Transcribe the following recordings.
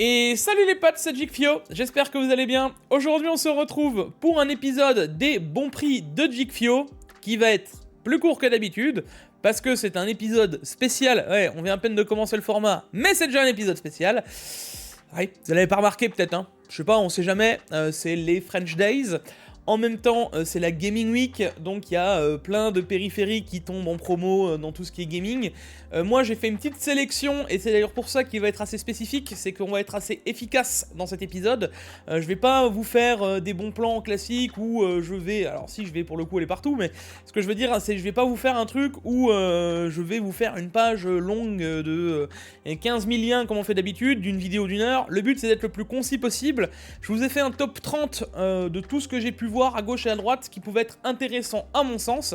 Et salut les potes, c'est Jigfio, j'espère que vous allez bien. Aujourd'hui on se retrouve pour un épisode des bons prix de Jigfio, qui va être plus court que d'habitude, parce que c'est un épisode spécial. Ouais, on vient à peine de commencer le format, mais c'est déjà un épisode spécial. Ouais, vous l'avez pas remarqué peut-être, hein. Je sais pas, on sait jamais, c'est les French Days. En même temps, c'est la Gaming Week, donc il y a plein de périphériques qui tombent en promo dans tout ce qui est gaming. Moi, j'ai fait une petite sélection, et c'est d'ailleurs pour ça qu'il va être assez spécifique, c'est qu'on va être assez efficace dans cet épisode. Je vais pas vous faire des bons plans classiques où je vais... Alors si, je vais pour le coup aller partout, mais ce que je veux dire, c'est que je vais pas vous faire un truc où je vais vous faire une page longue de 15 000 liens comme on fait d'habitude, d'une vidéo d'1 heure. Le but, c'est d'être le plus concis possible. Je vous ai fait un top 30 de tout ce que j'ai pu voir à gauche et à droite qui pouvait être intéressant à mon sens,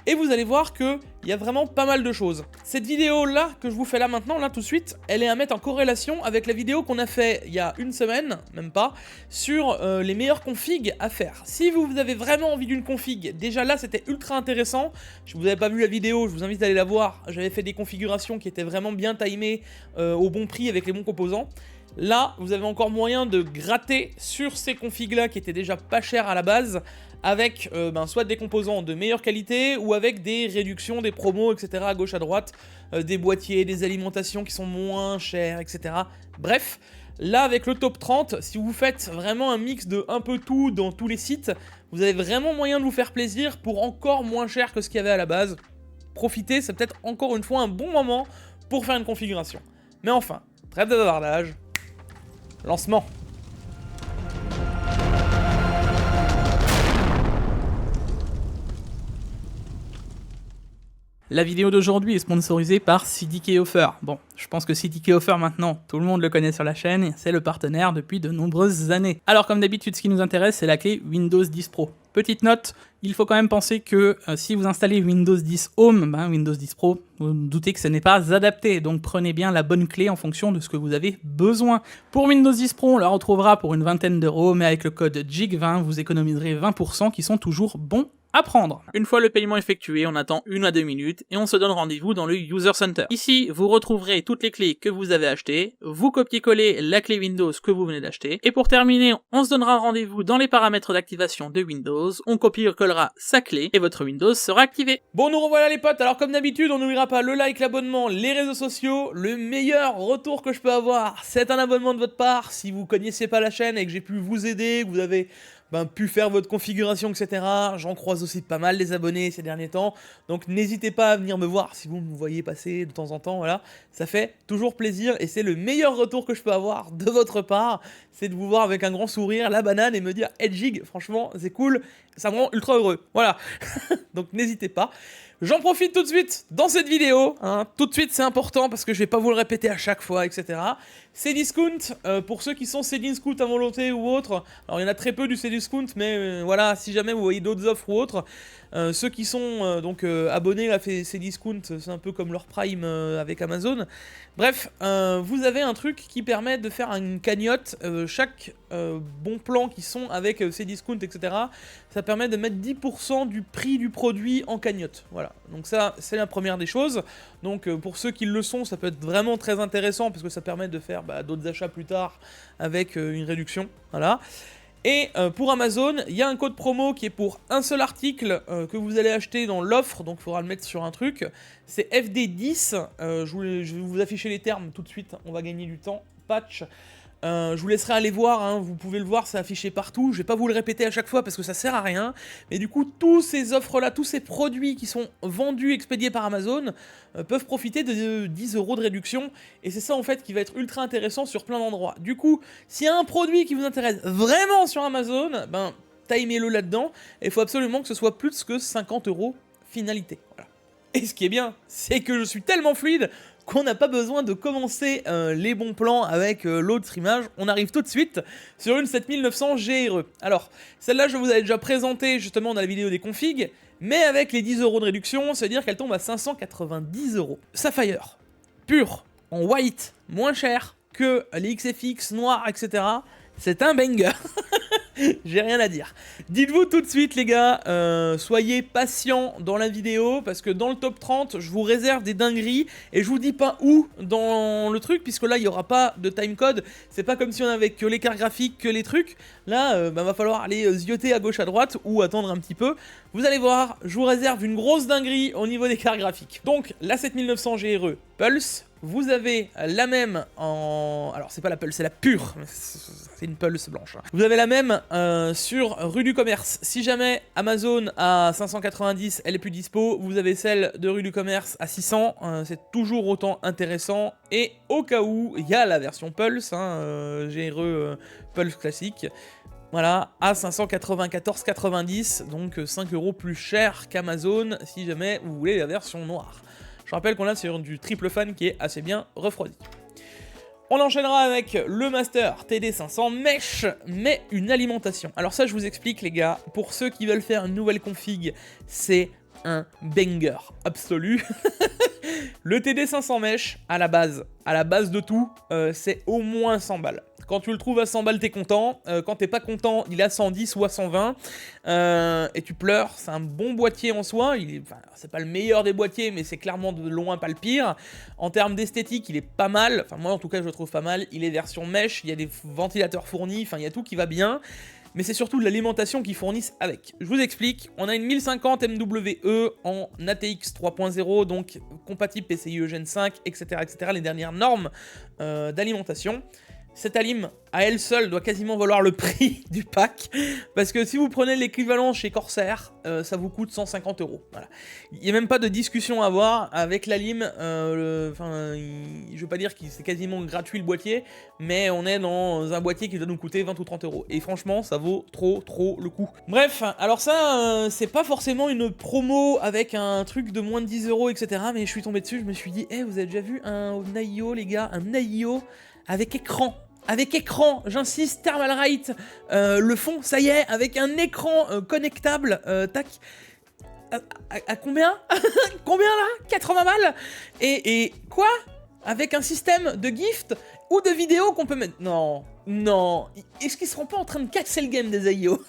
et vous allez voir qu'il y a vraiment pas mal de choses. Cette vidéo là que je vous fais là maintenant, là tout de suite, elle est à mettre en corrélation avec la vidéo qu'on a fait il y a une semaine, même pas, sur les meilleures configs à faire. Si vous avez vraiment envie d'une config, déjà là c'était ultra intéressant. Si vous n'avez pas vu la vidéo, je vous invite à aller la voir. J'avais fait des configurations qui étaient vraiment bien timées au bon prix avec les bons composants. Là, vous avez encore moyen de gratter sur ces configs-là qui étaient déjà pas chers à la base, avec soit des composants de meilleure qualité, ou avec des réductions, des promos, etc. à gauche à droite, des boîtiers, des alimentations qui sont moins chères, etc. Bref, là avec le top 30, si vous faites vraiment un mix de un peu tout dans tous les sites, vous avez vraiment moyen de vous faire plaisir pour encore moins cher que ce qu'il y avait à la base. Profitez, c'est peut-être encore une fois un bon moment pour faire une configuration. Mais enfin, trêve de bavardage. Lancement. La vidéo d'aujourd'hui est sponsorisée par CDK Offer. Bon, je pense que CDK Offer maintenant, tout le monde le connaît sur la chaîne, c'est le partenaire depuis de nombreuses années. Alors comme d'habitude, ce qui nous intéresse, c'est la clé Windows 10 Pro. Petite note, il faut quand même penser que si vous installez Windows 10 Home, Windows 10 Pro, vous vous doutez que ce n'est pas adapté, donc prenez bien la bonne clé en fonction de ce que vous avez besoin. Pour Windows 10 Pro, on la retrouvera pour une vingtaine d'euros, mais avec le code JIG20, vous économiserez 20% qui sont toujours bons à prendre. Une fois le paiement effectué, on attend 1 à 2 minutes et on se donne rendez-vous dans le User Center. Ici, vous retrouverez toutes les clés que vous avez achetées, vous copiez-collez la clé Windows que vous venez d'acheter, et pour terminer, on se donnera rendez-vous dans les paramètres d'activation de Windows, on copie-collera sa clé et votre Windows sera activé. Bon, nous revoilà les potes, alors comme d'habitude, on n'oubliera pas le like, l'abonnement, les réseaux sociaux. Le meilleur retour que je peux avoir, c'est un abonnement de votre part. Si vous connaissiez pas la chaîne et que j'ai pu vous aider, que vous avez pu faire votre configuration, etc. J'en croise aussi pas mal les abonnés ces derniers temps, donc n'hésitez pas à venir me voir si vous me voyez passer de temps en temps, voilà. Ça fait toujours plaisir et c'est le meilleur retour que je peux avoir de votre part, c'est de vous voir avec un grand sourire, la banane, et me dire hey Jig, franchement c'est cool, ça me rend ultra heureux, voilà. Donc n'hésitez pas. J'en profite tout de suite dans cette vidéo, hein. Tout de suite c'est important parce que je vais pas vous le répéter à chaque fois, etc. Cdiscount, pour ceux qui sont Cdiscount à volonté ou autre, alors il y en a très peu du Cdiscount, mais voilà, si jamais vous voyez d'autres offres ou autres, ceux qui sont abonnés à Cdiscount, c'est un peu comme leur Prime avec Amazon. Bref, vous avez un truc qui permet de faire une cagnotte, chaque bon plan qui sont avec Cdiscount, etc. Ça permet de mettre 10% du prix du produit en cagnotte, voilà. Donc ça, c'est la première des choses. Donc pour ceux qui le sont, ça peut être vraiment très intéressant parce que ça permet de faire d'autres achats plus tard avec une réduction, voilà. Et pour Amazon, il y a un code promo qui est pour un seul article que vous allez acheter dans l'offre, donc il faudra le mettre sur un truc. C'est FD10, je vais vous afficher les termes tout de suite, on va gagner du temps, patch. Je vous laisserai aller voir, hein, vous pouvez le voir, c'est affiché partout, je vais pas vous le répéter à chaque fois parce que ça sert à rien, mais du coup tous ces offres-là, tous ces produits qui sont vendus, expédiés par Amazon, peuvent profiter de 10 € de réduction, et c'est ça en fait qui va être ultra intéressant sur plein d'endroits. Du coup, s'il y a un produit qui vous intéresse vraiment sur Amazon, timez-le là-dedans, et il faut absolument que ce soit plus que 50 € finalité, voilà. Et ce qui est bien, c'est que je suis tellement fluide qu'on n'a pas besoin de commencer les bons plans avec l'autre image, on arrive tout de suite sur une 7900 GRE. Alors, celle-là je vous avais déjà présenté justement dans la vidéo des configs, mais avec les 10 € de réduction, ça veut dire qu'elle tombe à 590 €. Sapphire, pur, en white, moins cher que les XFX noirs, etc. C'est un banger. J'ai rien à dire. Dites-vous tout de suite les gars, soyez patients dans la vidéo, parce que dans le top 30, je vous réserve des dingueries, et je vous dis pas où dans le truc, puisque là il n'y aura pas de timecode, c'est pas comme si on avait que les cartes graphiques, que les trucs, là va falloir aller zioter à gauche à droite, ou attendre un petit peu. Vous allez voir, je vous réserve une grosse dinguerie au niveau des cartes graphiques. Donc la 7900 GRE Pulse, vous avez la même en... Alors c'est pas la Pulse, c'est la pure, c'est une Pulse blanche. Vous avez la même sur rue du Commerce. Si jamais Amazon à 590, elle est plus dispo, vous avez celle de rue du Commerce à 600, c'est toujours autant intéressant. Et au cas où, il y a la version Pulse, GRE Pulse classique. Voilà, à 594,90, donc 5 € plus cher qu'Amazon si jamais vous voulez la version noire. Je rappelle qu'on a sur du triple fan qui est assez bien refroidi. On enchaînera avec le Master TD500 Mesh, mais une alimentation. Alors ça je vous explique les gars, pour ceux qui veulent faire une nouvelle config, c'est un banger absolu. Le TD500 Mesh, à la base de tout, c'est au moins 100 balles. Quand tu le trouves à 100 balles, t'es content. Quand t'es pas content, il est à 110 ou à 120. Et tu pleures. C'est un bon boîtier en soi. C'est pas le meilleur des boîtiers, mais c'est clairement de loin pas le pire. En termes d'esthétique, il est pas mal. Enfin, moi, en tout cas, je le trouve pas mal. Il est version mesh. Il y a des ventilateurs fournis. Enfin, il y a tout qui va bien. Mais c'est surtout de l'alimentation qu'ils fournissent avec. Je vous explique. On a une 1050 MWE en ATX 3.0, donc compatible PCIe Gen 5, etc., etc. Les dernières normes d'alimentation. Cette alim, à elle seule, doit quasiment valoir le prix du pack, parce que si vous prenez l'équivalent chez Corsair, ça vous coûte 150 €. Voilà. Il n'y a même pas de discussion à avoir avec l'alim, je veux pas dire que c'est quasiment gratuit le boîtier, mais on est dans un boîtier qui doit nous coûter 20 ou 30 €, et franchement, ça vaut trop le coup. Bref, alors ça, c'est pas forcément une promo avec un truc de moins de 10 €, etc., mais je suis tombé dessus, je me suis dit, vous avez déjà vu un Naio, les gars, un Naio avec écran. Avec écran, j'insiste, Thermalright, le fond, ça y est, avec un écran connectable, tac. À combien? Combien là? 80 balles? Et quoi? Avec un système de gift ou de vidéo qu'on peut mettre... Non, est-ce qu'ils seront pas en train de casser le game des AIO?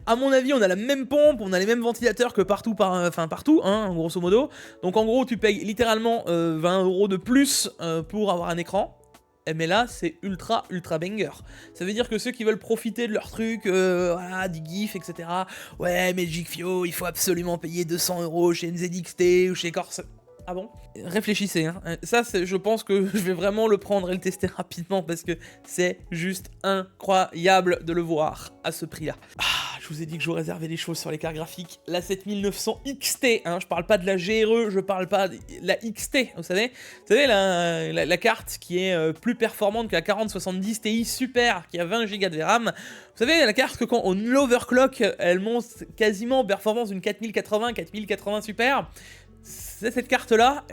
À mon avis, on a la même pompe, on a les mêmes ventilateurs que partout, partout, grosso modo. Donc en gros, tu payes littéralement 20 € de plus pour avoir un écran. Mais là, c'est ultra banger. Ça veut dire que ceux qui veulent profiter de leur truc, voilà, du GIF, etc. Ouais, mais GIFio, il faut absolument payer 200 € chez NZXT ou chez Corsair. Ah bon? Réfléchissez, hein. Ça, je pense que je vais vraiment le prendre et le tester rapidement parce que c'est juste incroyable de le voir à ce prix-là. Je vous ai dit que je vous réservais des choses sur les cartes graphiques. La 7900 XT, je parle pas de la GRE, je parle pas de la XT, vous savez la carte qui est plus performante que la 4070 Ti Super, qui a 20 Go de RAM. Vous savez, la carte que quand on l'overclock, elle monte quasiment en performance d'une 4080 Super. C'est cette carte-là.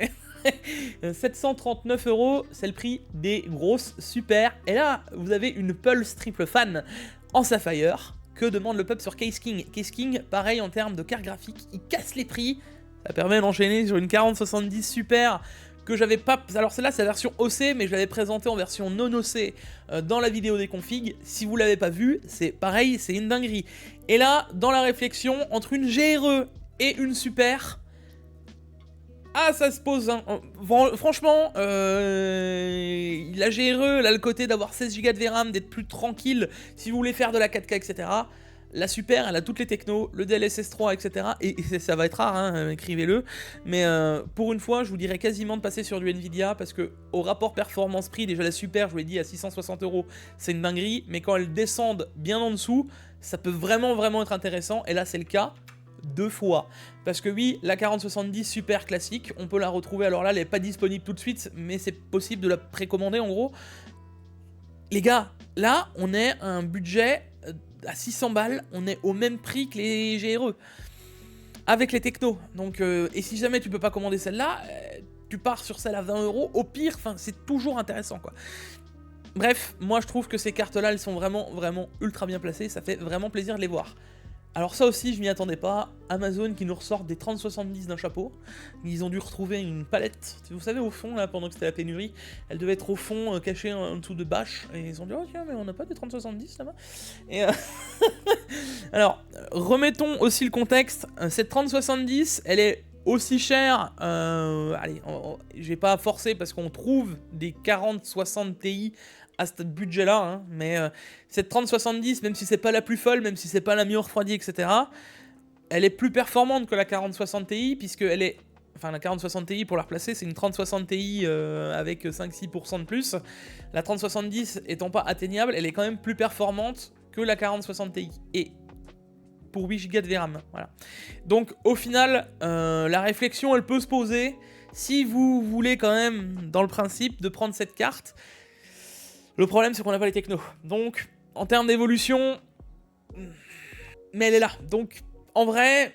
739 €, c'est le prix des grosses super. Et là, vous avez une Pulse triple fan en Sapphire. Que demande le pub sur Case King? Case King, pareil en termes de carte graphique, il casse les prix. Ça permet d'enchaîner sur une 4070 Super que j'avais pas... Alors celle-là, c'est la version OC, mais je l'avais présentée en version non OC dans la vidéo des configs. Si vous l'avez pas vu, c'est pareil, c'est une dinguerie. Et là, dans la réflexion, entre une GRE et une Super... ça se pose, franchement, la GRE, elle a le côté d'avoir 16 Go de VRAM, d'être plus tranquille si vous voulez faire de la 4K, etc. La Super, elle a toutes les technos, le DLSS 3, etc. Et ça va être rare, écrivez-le. Mais pour une fois, je vous dirais quasiment de passer sur du Nvidia, parce que au rapport performance-prix, déjà la Super, je vous l'ai dit, à 660 €, c'est une dinguerie. Mais quand elles descendent bien en dessous, ça peut vraiment être intéressant. Et là, c'est le cas. 2 fois. Parce que oui, la 4070 Super classique, on peut la retrouver, alors là, elle n'est pas disponible tout de suite, mais c'est possible de la précommander en gros. Les gars, là, on est à un budget à 600 balles, on est au même prix que les GRE. Avec les technos. Donc, et si jamais tu peux pas commander celle-là, tu pars sur celle à 20 €, au pire, c'est toujours intéressant, quoi. Bref, moi je trouve que ces cartes-là, elles sont vraiment ultra bien placées, ça fait vraiment plaisir de les voir. Alors ça aussi, je m'y attendais pas. Amazon qui nous ressort des 3070 d'un chapeau. Ils ont dû retrouver une palette. Vous savez, au fond, là, pendant que c'était la pénurie, elle devait être au fond, cachée en dessous de bâches. Et ils ont dit, oh tiens, mais on n'a pas des 3070 là-bas. Et alors, remettons aussi le contexte. Cette 3070, elle est aussi chère. Allez, je vais pas forcer parce qu'on trouve des 4060 Ti à ce budget-là, hein, mais cette 3070, même si c'est pas la plus folle, même si c'est pas la mieux refroidie, etc., elle est plus performante que la 4060 Ti, puisque elle est... Enfin, la 4060 Ti, pour la replacer, c'est une 3060 Ti avec 5-6% de plus. La 3070 étant pas atteignable, elle est quand même plus performante que la 4060 Ti. Et pour 8 Go de VRAM, voilà. Donc, au final, la réflexion, elle peut se poser. Si vous voulez quand même, dans le principe, de prendre cette carte... Le problème, c'est qu'on n'a pas les technos. Donc, en termes d'évolution... Mais elle est là. Donc, en vrai,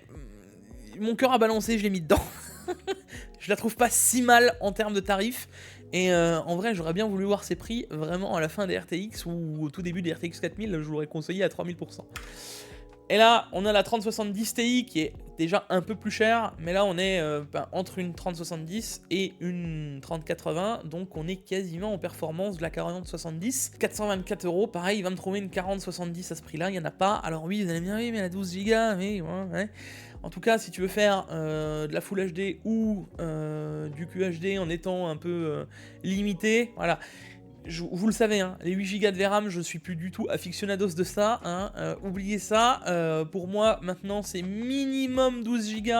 mon cœur a balancé, je l'ai mis dedans. Je la trouve pas si mal en termes de tarifs. Et en vrai, j'aurais bien voulu voir ses prix vraiment à la fin des RTX ou au tout début des RTX 4000, je l'aurais conseillé à 3000%. Et là, on a la 3070 Ti qui est déjà un peu plus chère, mais là on est entre une 3070 et une 3080, donc on est quasiment en performance de la 4070. 424 €, pareil, il va me trouver une 4070 à ce prix-là, il n'y en a pas. Alors oui, vous allez me dire, oui, mais elle a 12 Go, oui, ouais. En tout cas, si tu veux faire de la Full HD ou du QHD en étant un peu limité, voilà. Vous le savez, hein, les 8 Go de VRAM, je suis plus du tout aficionados de ça, hein, oubliez ça, pour moi maintenant c'est minimum 12 Go,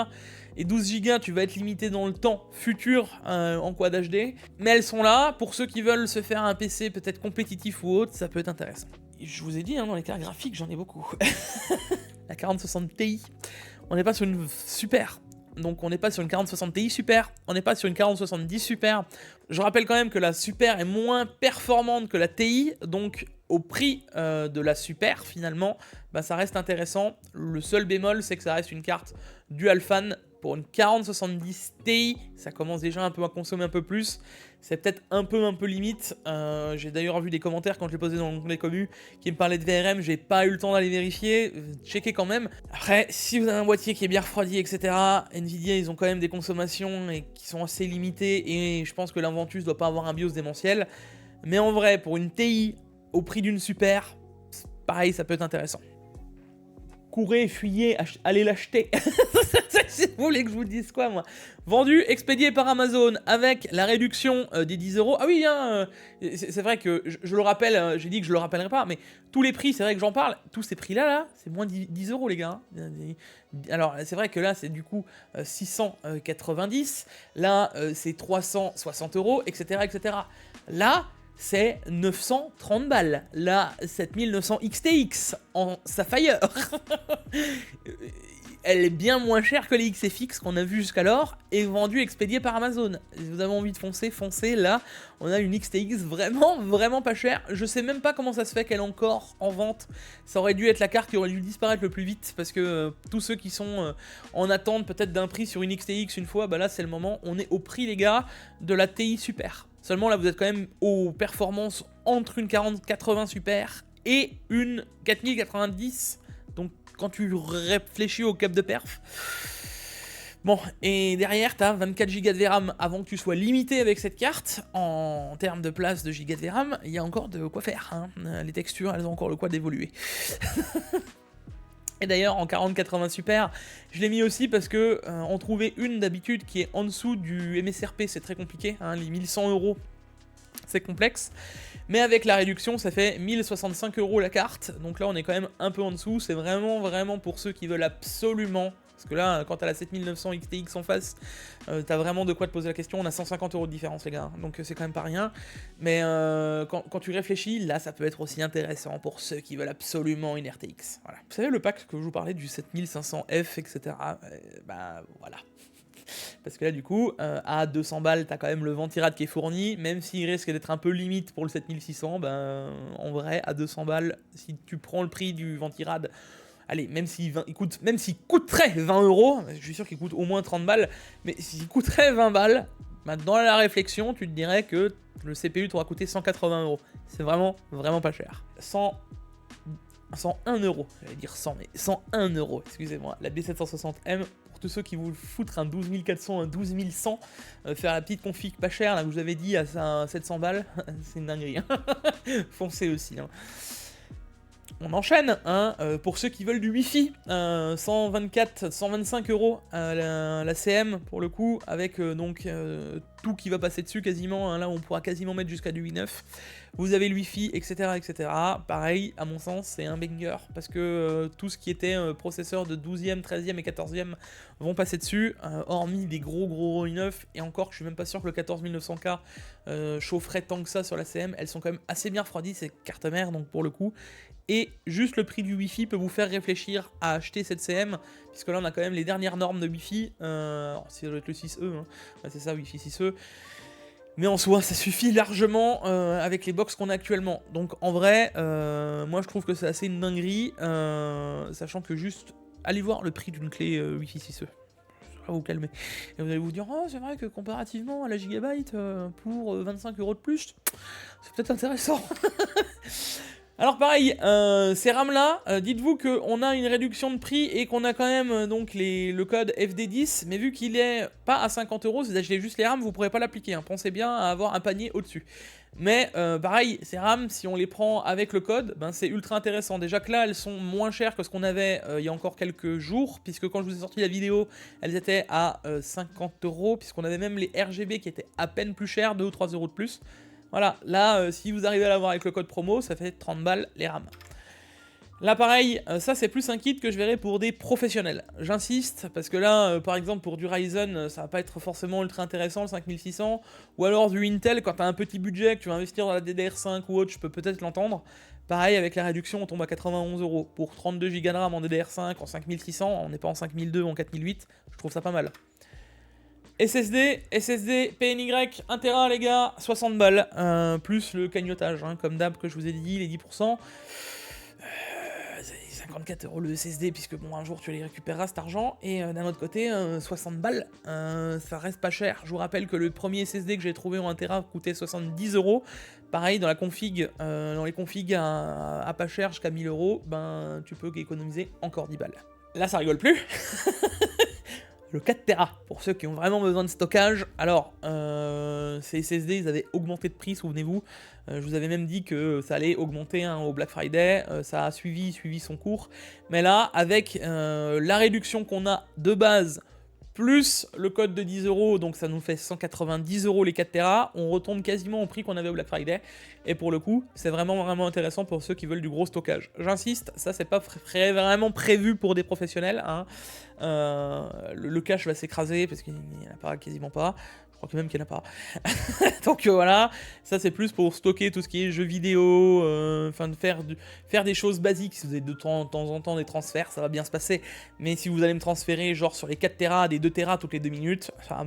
et 12 Go tu vas être limité dans le temps futur en Quad HD, mais elles sont là, pour ceux qui veulent se faire un PC peut-être compétitif ou autre, ça peut être intéressant. Je vous ai dit, hein, dans les cartes graphiques j'en ai beaucoup. La 4060 Ti, on n'est pas sur une super. Donc on n'est pas sur une 4060 Ti super, on n'est pas sur une 4070 super. Je rappelle quand même que la super est moins performante que la Ti, donc au prix de la super finalement, bah, ça reste intéressant. Le seul bémol, c'est que ça reste une carte dual fan. Pour une 4070 Ti, ça commence déjà un peu à consommer un peu plus. C'est peut-être un peu limite. J'ai d'ailleurs vu des commentaires quand je l'ai posé dans les commus qui me parlaient de VRM. J'ai pas eu le temps d'aller vérifier. Checker quand même. Après, si vous avez un boîtier qui est bien refroidi, etc., Nvidia, ils ont quand même des consommations et qui sont assez limitées. Et je pense que l'Inventus doit pas avoir un BIOS démentiel. Mais en vrai, pour une Ti au prix d'une super, pareil, ça peut être intéressant. Courez, fuyez, allez l'acheter. Si vous voulez que je vous dise quoi, moi. Vendu, expédié par Amazon avec la réduction des 10 €. Ah oui, hein, c'est vrai que je le rappelle, j'ai dit que je le rappellerai pas, mais tous les prix, c'est vrai que j'en parle, tous ces prix-là, c'est moins de 10 € les gars. Alors, c'est vrai que là, c'est du coup 690, là, c'est 360 €, etc., etc. Là, c'est 930 balles. La 7900 XTX en Sapphire. Elle est bien moins chère que les XFX qu'on a vu jusqu'alors et vendue expédiée par Amazon. Si vous avez envie de foncer, foncez. Là, on a une XTX vraiment pas chère. Je sais même pas comment ça se fait qu'elle est encore en vente. Ça aurait dû être la carte qui aurait dû disparaître le plus vite parce que tous ceux qui sont en attente peut-être d'un prix sur une XTX une fois, bah là c'est le moment. On est au prix les gars de la TI Super. Seulement là vous êtes quand même aux performances entre une 4080 Super et une 4090. Donc quand tu réfléchis au cap de perf. Bon, et derrière t'as 24 Go de VRAM avant que tu sois limité avec cette carte. En termes de place de giga de VRAM, il y a encore de quoi faire, hein. Les textures elles ont encore le quoi d'évoluer. Et d'ailleurs en 4080 Super, je l'ai mis aussi parce que en trouver une d'habitude qui est en dessous du MSRP, c'est très compliqué, hein, les 1100 €, c'est complexe. Mais avec la réduction, ça fait 1065 € la carte, donc là on est quand même un peu en dessous, c'est vraiment pour ceux qui veulent absolument... Parce que là, quand t'as la 7900 XTX en face, t'as vraiment de quoi te poser la question. On a 150 € de différence, les gars, donc c'est quand même pas rien. Mais quand tu réfléchis, là, ça peut être aussi intéressant pour ceux qui veulent absolument une RTX. Voilà. Vous savez, le pack que je vous parlais du 7500F, etc., bah voilà. Parce que là, du coup, à 200 balles, t'as quand même le Ventirad qui est fourni, même s'il risque d'être un peu limite pour le 7600, ben, en vrai, à 200 balles, si tu prends le prix du Ventirad... Allez, même s'il coûterait 20 €, je suis sûr qu'il coûte au moins 30 balles, mais s'il coûterait 20 balles, bah dans la réflexion, tu te dirais que le CPU t'aura coûté 180 €. C'est vraiment pas cher. Sans 101 euros, j'allais dire 100, mais 101 euros, excusez-moi, la B760M, pour tous ceux qui vous foutrent un 12400, un 12100, faire la petite config pas chère, là, que je vous avais dit, à 700 balles, c'est une dinguerie, hein. Foncez aussi, hein. On enchaîne, hein, pour ceux qui veulent du Wi-Fi, 124, 125 euros la CM pour le coup, avec donc tout qui va passer dessus quasiment, hein, là on pourra quasiment mettre jusqu'à du i9. Vous avez le Wi-Fi, etc. etc. Pareil, à mon sens, c'est un banger, parce que tout ce qui était processeur de 12e, 13e et 14e vont passer dessus, hormis des gros i9, et encore, je suis même pas sûr que le 14900K chaufferait tant que ça sur la CM, elles sont quand même assez bien refroidies, ces cartes mères, donc pour le coup. Et juste le prix du Wi-Fi peut vous faire réfléchir à acheter cette CM, puisque là on a quand même les dernières normes de Wi-Fi, ça doit être le 6E, hein. C'est ça, Wi-Fi 6E, mais en soi ça suffit largement avec les box qu'on a actuellement. Donc en vrai, moi je trouve que c'est assez une dinguerie, sachant que juste, allez voir le prix d'une clé Wi-Fi 6E. Ça va vous calmer. Et vous allez vous dire, oh c'est vrai que comparativement à la Gigabyte, pour 25 euros de plus, c'est peut-être intéressant. Alors pareil, ces RAM là, dites-vous qu'on a une réduction de prix et qu'on a quand même donc le code FD10, mais vu qu'il est pas à 50 euros, c'est d'acheter juste les RAM, vous pourrez pas l'appliquer, hein. Pensez bien à avoir un panier au-dessus. Mais pareil, ces RAM, si on les prend avec le code, ben, c'est ultra intéressant. Déjà que là, elles sont moins chères que ce qu'on avait il y a encore quelques jours, puisque quand je vous ai sorti la vidéo, elles étaient à 50 euros, puisqu'on avait même les RGB qui étaient à peine plus chers, 2 ou 3 euros de plus. Voilà, là, si vous arrivez à l'avoir avec le code promo, ça fait 30 balles les RAM. Là, pareil, ça c'est plus un kit que je verrai pour des professionnels. J'insiste, parce que là, par exemple, pour du Ryzen, ça va pas être forcément ultra intéressant, le 5600, ou alors du Intel, quand t'as un petit budget, que tu vas investir dans la DDR5 ou autre, je peux peut-être l'entendre. Pareil, avec la réduction, on tombe à 91 euros. Pour 32 Go de RAM en DDR5, en 5600, on n'est pas en 5002 ou en 4008, je trouve ça pas mal. SSD, PNY, 1 Tera les gars, 60 balles, plus le cagnotage, hein, comme d'hab que je vous ai dit, les 10%. 54 euros le SSD, puisque bon, un jour tu les récupéreras cet argent, et d'un autre côté, 60 balles, ça reste pas cher. Je vous rappelle que le premier SSD que j'ai trouvé en 1 Tera coûtait 70 euros. Pareil, dans la config, dans les configs à pas cher jusqu'à 1000 euros, ben tu peux économiser encore 10 balles. Là, ça rigole plus. Le 4 Tera, pour ceux qui ont vraiment besoin de stockage. Alors, ces SSD, ils avaient augmenté de prix, souvenez-vous. Je vous avais même dit que ça allait augmenter hein, au Black Friday. Ça a suivi son cours. Mais là, avec la réduction qu'on a de base, plus le code de 10 euros, donc ça nous fait 190 euros les 4 Tera, on retombe quasiment au prix qu'on avait au Black Friday. Et pour le coup, c'est vraiment intéressant pour ceux qui veulent du gros stockage. J'insiste, ça c'est pas vraiment prévu pour des professionnels, hein. Le cache va s'écraser parce qu'il n'y en a pas quasiment pas. Je crois que même qu'il n'y en a pas. Donc voilà, ça c'est plus pour stocker tout ce qui est jeux vidéo, enfin de faire des choses basiques. Si vous avez de temps en temps des transferts, ça va bien se passer. Mais si vous allez me transférer genre sur les 4 Tera, des 2 Tera toutes les 2 minutes, ça va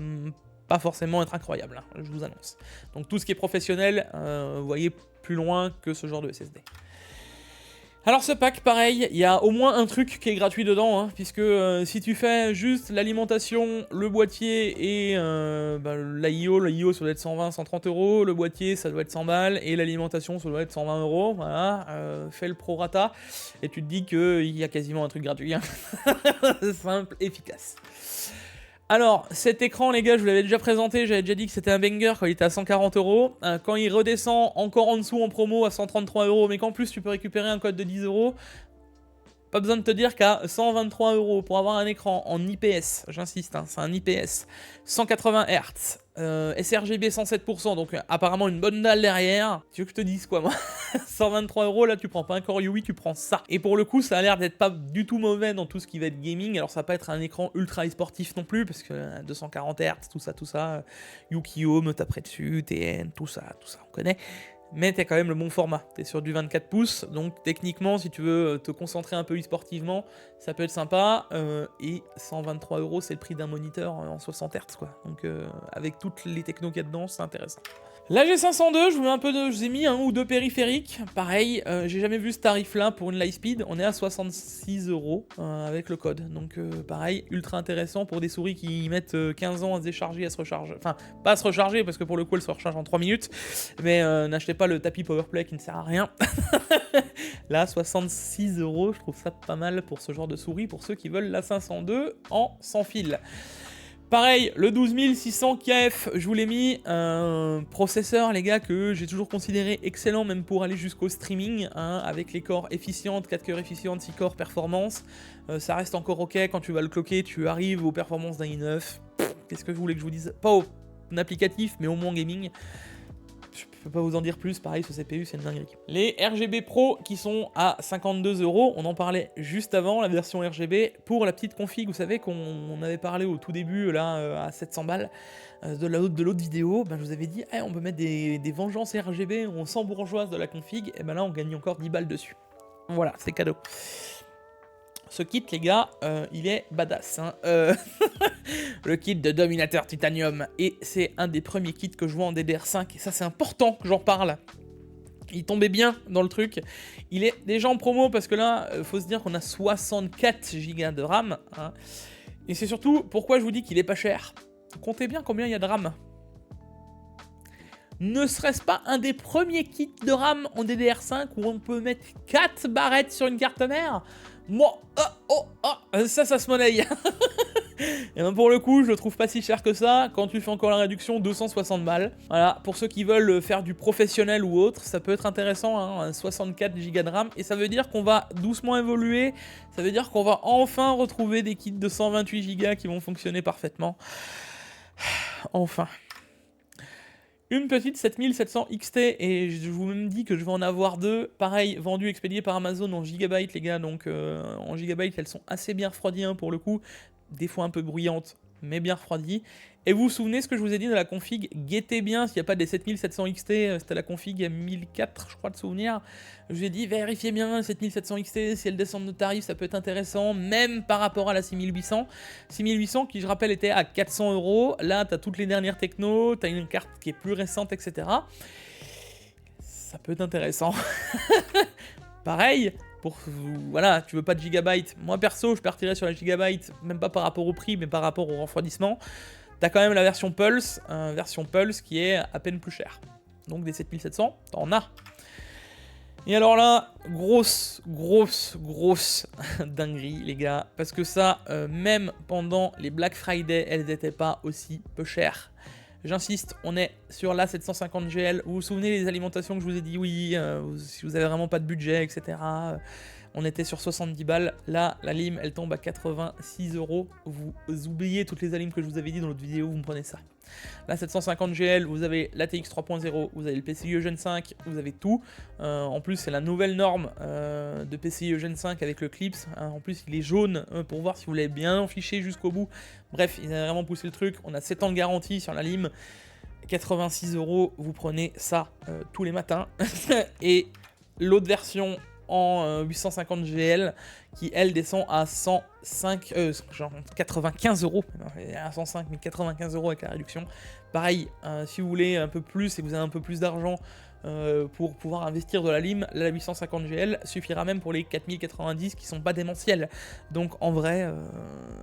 pas forcément être incroyable, hein, je vous annonce. Donc tout ce qui est professionnel, vous voyez plus loin que ce genre de SSD. Alors ce pack, pareil, il y a au moins un truc qui est gratuit dedans, hein, puisque si tu fais juste l'alimentation, le boîtier et l'IO ça doit être 120-130 euros, le boîtier ça doit être 100 balles, et l'alimentation ça doit être 120 euros, voilà, fais le prorata, et tu te dis qu'il y a quasiment un truc gratuit, hein. Simple, efficace. Alors, cet écran, les gars, je vous l'avais déjà présenté, j'avais déjà dit que c'était un banger quand il était à 140 euros. Quand il redescend encore en dessous en promo à 133 euros, mais qu'en plus tu peux récupérer un code de 10 euros, pas besoin de te dire qu'à 123 euros pour avoir un écran en IPS, j'insiste, hein, c'est un IPS, 180 Hz, sRGB 107%, donc apparemment une bonne dalle derrière. Tu veux que je te dise quoi, moi? 123 euros, là tu prends pas un Core i8, tu prends ça. Et pour le coup, ça a l'air d'être pas du tout mauvais dans tout ce qui va être gaming. Alors ça va pas être un écran ultra e-sportif non plus, parce que 240 Hz, tout ça, Yukio me taperait dessus, TN, tout ça, on connaît. Mais t'as quand même le bon format, t'es sur du 24 pouces, donc techniquement si tu veux te concentrer un peu e-sportivement, ça peut être sympa, et 123 euros c'est le prix d'un moniteur en 60 Hz quoi, donc avec toutes les technos qu'il y a dedans, c'est intéressant. La G502, je vous ai mis un ou deux périphériques. Pareil, j'ai jamais vu ce tarif-là pour une Lightspeed. On est à 66 € avec le code. Donc pareil, ultra intéressant pour des souris qui mettent 15 ans à se décharger, à se recharger. Enfin, pas à se recharger parce que pour le coup, elle se recharge en 3 minutes. Mais n'achetez pas le tapis Powerplay qui ne sert à rien. Là, 66 €, je trouve ça pas mal pour ce genre de souris, pour ceux qui veulent la 502 en sans fil. Pareil, le 12600 KF, je vous l'ai mis, un processeur, les gars, que j'ai toujours considéré excellent, même pour aller jusqu'au streaming, hein, avec les corps efficientes, 4 cœurs efficientes, 6 corps performance. Ça reste encore ok, quand tu vas le cloquer, tu arrives aux performances d'un i9. Qu'est-ce que vous voulez que je vous dise? Pas au applicatif, mais au moins gaming. Je peux pas vous en dire plus, pareil, ce CPU, c'est une dinguerie. Les RGB Pro qui sont à 52 €, on en parlait juste avant, la version RGB, pour la petite config, vous savez qu'on avait parlé au tout début, là, à 700 balles, de l'autre vidéo, ben, je vous avais dit, hey, on peut mettre des vengeances RGB, on s'embourgeoise de la config, et ben là, on gagne encore 10 balles dessus. Voilà, c'est cadeau. Ce kit, les gars, il est badass. Hein. Le kit de Dominateur Titanium. Et c'est un des premiers kits que je vois en DDR5. Et ça, c'est important que j'en parle. Il tombait bien dans le truc. Il est déjà en promo parce que là, faut se dire qu'on a 64 Go de RAM. Hein. Et c'est surtout pourquoi je vous dis qu'il est pas cher. Comptez bien combien il y a de RAM. Ne serait-ce pas un des premiers kits de RAM en DDR5 où on peut mettre 4 barrettes sur une carte mère? Moi, ça se monnaie. Et ben pour le coup, je le trouve pas si cher que ça. Quand tu fais encore la réduction, 260 balles. Voilà, pour ceux qui veulent faire du professionnel ou autre, ça peut être intéressant, hein, 64 Go de RAM. Et ça veut dire qu'on va doucement évoluer. Ça veut dire qu'on va enfin retrouver des kits de 128 Go qui vont fonctionner parfaitement. Enfin. Une petite 7700 XT, et je vous même dis que je vais en avoir deux, pareil, vendues, expédiées par Amazon en gigabytes, les gars, donc en gigabytes, elles sont assez bien refroidies, hein, pour le coup, des fois un peu bruyantes, mais bien refroidies. Et vous vous souvenez ce que je vous ai dit de la config? Guettez bien s'il n'y a pas des 7700 XT, c'était la config à 1004, je crois, de souvenir. Je vous ai dit, vérifiez bien 7700 XT, si elle descend de tarif, ça peut être intéressant, même par rapport à la 6800. 6800, qui je rappelle était à 400 €, là tu as toutes les dernières techno, tu as une carte qui est plus récente, etc. Ça peut être intéressant. Pareil, voilà, tu veux pas de gigabyte. Moi perso, je partirais sur la gigabyte, même pas par rapport au prix, mais par rapport au refroidissement. T'as quand même la version Pulse qui est à peine plus chère. Donc des 7700, t'en as. Et alors là, grosse dinguerie, les gars. Parce que ça, même pendant les Black Friday, elles n'étaient pas aussi peu chères. J'insiste, on est sur la 750 GL. Vous vous souvenez les alimentations que je vous ai dit, oui, si vous avez vraiment pas de budget, etc. On était sur 70 balles. Là, la lime, elle tombe à 86 €. Vous oubliez toutes les alimes que je vous avais dit dans l'autre vidéo, vous me prenez ça. La 750 GL, vous avez l'ATX 3.0, vous avez le PCIe Gen 5, vous avez tout. En plus, c'est la nouvelle norme de PCIe Gen 5 avec le Clips. En plus, il est jaune pour voir si vous l'avez bien fiché jusqu'au bout. Bref, ils avaient vraiment poussé le truc. On a 7 ans de garantie sur la lime. 86 €, vous prenez ça tous les matins. Et l'autre version en 850 GL qui elle descend à 95 €, à 105 mais 95 € avec la réduction. Pareil, si vous voulez un peu plus et que vous avez un peu plus d'argent pour pouvoir investir de la lime, la 850 GL suffira même pour les 4090 qui sont pas démentiels. Donc en vrai,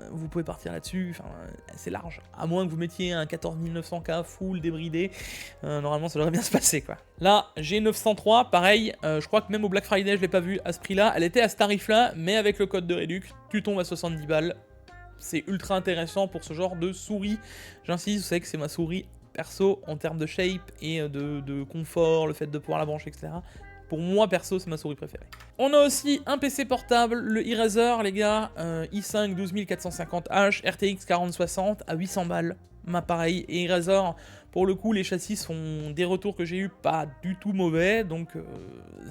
vous pouvez partir là-dessus, c'est large. À moins que vous mettiez un 14900K full débridé, normalement ça devrait bien se passer quoi. Là, G903, pareil, je crois que même au Black Friday je l'ai pas vu à ce prix-là, elle était à ce tarif-là, mais avec le code de réduc, tu tombes à 70 balles. C'est ultra intéressant pour ce genre de souris. J'insiste, vous savez que c'est ma souris perso en termes de shape et de confort, le fait de pouvoir la brancher, etc. Pour moi perso, c'est ma souris préférée. On a aussi un PC portable, le iRazer, les gars, i5 12450H, RTX 4060 à 800 balles. Pareil, et iRazer, pour le coup, les châssis sont des retours que j'ai eu pas du tout mauvais, donc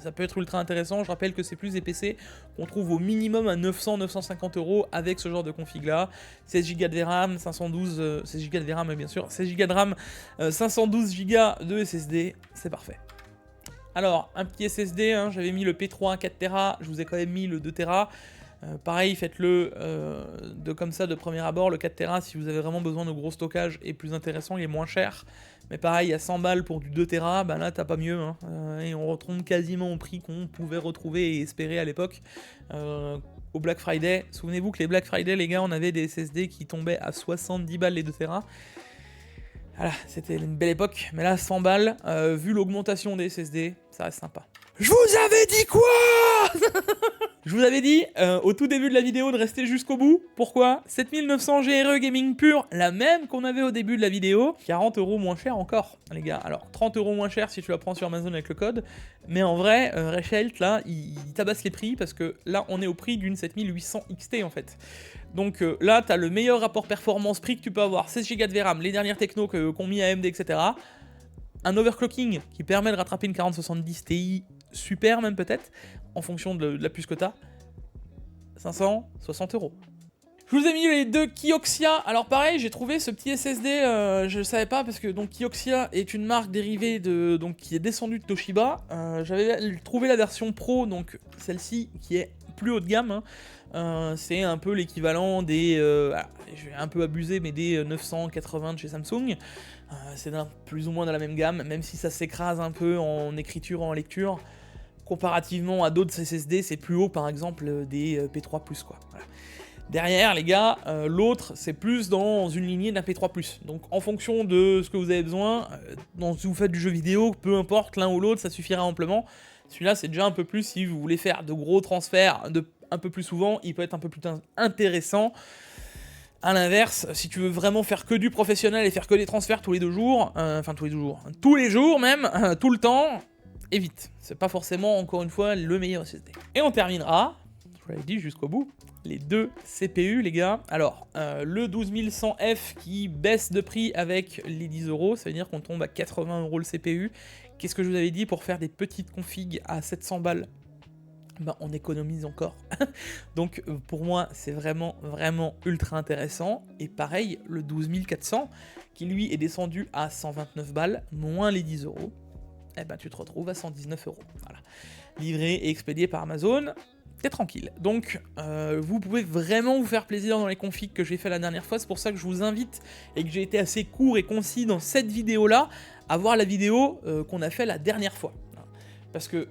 ça peut être ultra intéressant. Je rappelle que c'est plus des PC qu'on trouve au minimum à 900-950 € avec ce genre de config là. 16 Go de VRAM, 16 Go de VRAM bien sûr, 16 Go de RAM, 512 Go de SSD, c'est parfait. Alors, un petit SSD, hein, j'avais mis le P3 4 Tera, je vous ai quand même mis le 2 Tera. Pareil, faites-le comme ça de premier abord. Le 4 Tera, si vous avez vraiment besoin de gros stockage, est plus intéressant, il est moins cher. Mais pareil, à 100 balles pour du 2 Tera, ben là t'as pas mieux. Hein. Et on retrouve quasiment au prix qu'on pouvait retrouver et espérer à l'époque. Au Black Friday, souvenez-vous que les Black Friday, les gars, on avait des SSD qui tombaient à 70 balles les 2 Tera. Voilà, c'était une belle époque, mais là 100 balles, vu l'augmentation des SSD, ça reste sympa. Je vous avais dit quoi? Je vous avais dit au tout début de la vidéo de rester jusqu'au bout. Pourquoi? 7900 GRE Gaming pure, la même qu'on avait au début de la vidéo. 40 € moins cher encore, les gars. Alors 30 € moins cher si tu la prends sur Amazon avec le code. Mais en vrai, Reshelt, là, il tabasse les prix parce que là, on est au prix d'une 7800 XT en fait. Donc là, tu as le meilleur rapport performance-prix que tu peux avoir. 16 Go de VRAM, les dernières technos qu'ont mis AMD, etc. Un overclocking qui permet de rattraper une 4070 Ti super même peut-être, en fonction de la puce que t'as. 560 €. Je vous ai mis les deux Kioxia. Alors pareil, j'ai trouvé ce petit SSD, je ne savais pas parce que donc Kioxia est une marque dérivée de qui est descendue de Toshiba. J'avais trouvé la version Pro, donc celle-ci qui est plus haut de gamme. Hein. C'est un peu l'équivalent des, je vais un peu abuser, mais des 980 de chez Samsung. C'est plus ou moins dans la même gamme, même si ça s'écrase un peu en écriture, en lecture. Comparativement à d'autres SSD, c'est plus haut par exemple des P3+, quoi. Voilà. Derrière, les gars, l'autre, c'est plus dans une lignée d'un P3+. Donc en fonction de ce que vous avez besoin, si vous faites du jeu vidéo, peu importe, l'un ou l'autre, ça suffira amplement. Celui-là, c'est déjà un peu plus si vous voulez faire de gros transferts un peu plus souvent, il peut être un peu plus intéressant. A l'inverse, si tu veux vraiment faire que du professionnel et faire que des transferts tous les 2 jours, enfin tous les 2 jours, tous les jours même, tout le temps, évite. C'est pas forcément, encore une fois, le meilleur SSD. Et on terminera, je vous l'avais dit jusqu'au bout, les deux CPU, les gars. Alors, le 12100F qui baisse de prix avec les 10 €, ça veut dire qu'on tombe à 80 € le CPU. Qu'est-ce que je vous avais dit pour faire des petites configs à 700 balles? Ben, on économise encore. Donc pour moi, c'est vraiment ultra intéressant. Et pareil, le 12400, qui lui est descendu à 129 balles, moins les 10 €, eh ben tu te retrouves à 119 €. Voilà. Livré et expédié par Amazon, t'es tranquille. Donc vous pouvez vraiment vous faire plaisir dans les configs que j'ai fait la dernière fois. C'est pour ça que je vous invite, et que j'ai été assez court et concis dans cette vidéo-là, à voir la vidéo qu'on a fait la dernière fois. Parce que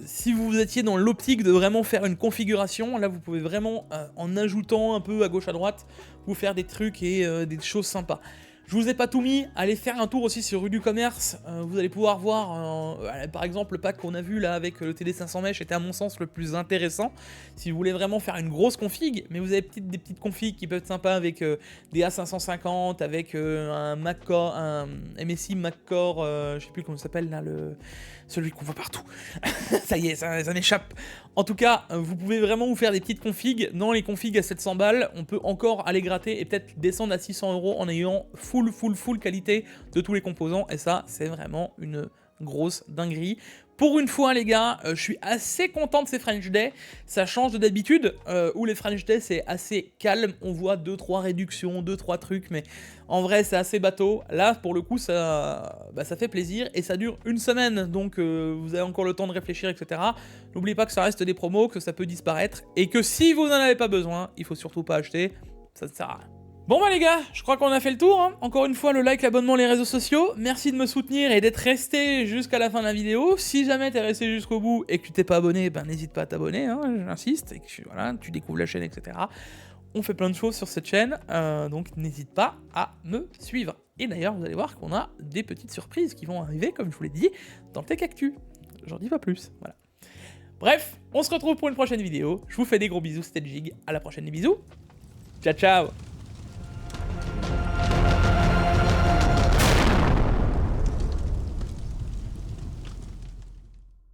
si vous étiez dans l'optique de vraiment faire une configuration, là vous pouvez vraiment, en ajoutant un peu à gauche à droite, vous faire des trucs et des choses sympas. Je vous ai pas tout mis, allez faire un tour aussi sur Rue du Commerce, vous allez pouvoir voir, par exemple le pack qu'on a vu là avec le TD500 Mesh était à mon sens le plus intéressant, si vous voulez vraiment faire une grosse config, mais vous avez des petites configs qui peuvent être sympas avec des A550, avec un MacCore, un MSI MacCore, je sais plus comment ça s'appelle là, celui qu'on voit partout, ça y est, ça m'échappe. En tout cas, vous pouvez vraiment vous faire des petites configs. Dans les configs à 700 balles, on peut encore aller gratter et peut-être descendre à 600 € en ayant full qualité de tous les composants. Et ça, c'est vraiment une grosse dinguerie. Pour une fois, les gars, je suis assez content de ces French Day. Ça change de d'habitude, où les French Day, c'est assez calme. On voit 2-3 réductions, 2-3 trucs, mais en vrai, c'est assez bateau. Là, pour le coup, ça fait plaisir et ça dure une semaine. Donc, vous avez encore le temps de réfléchir, etc. N'oubliez pas que ça reste des promos, que ça peut disparaître et que si vous n'en avez pas besoin, il faut surtout pas acheter. Ça ne sert à rien. Bon bah les gars, je crois qu'on a fait le tour, hein. Encore une fois, le like, l'abonnement, les réseaux sociaux. Merci de me soutenir et d'être resté jusqu'à la fin de la vidéo. Si jamais t'es resté jusqu'au bout et que tu t'es pas abonné, ben n'hésite pas à t'abonner, hein, j'insiste, et que voilà, tu découvres la chaîne, etc. On fait plein de choses sur cette chaîne, donc n'hésite pas à me suivre. Et d'ailleurs, vous allez voir qu'on a des petites surprises qui vont arriver, comme je vous l'ai dit, dans le Tech Actu. J'en dis pas plus, voilà. Bref, on se retrouve pour une prochaine vidéo. Je vous fais des gros bisous, c'était Jig. À la prochaine, les bisous. Ciao, ciao.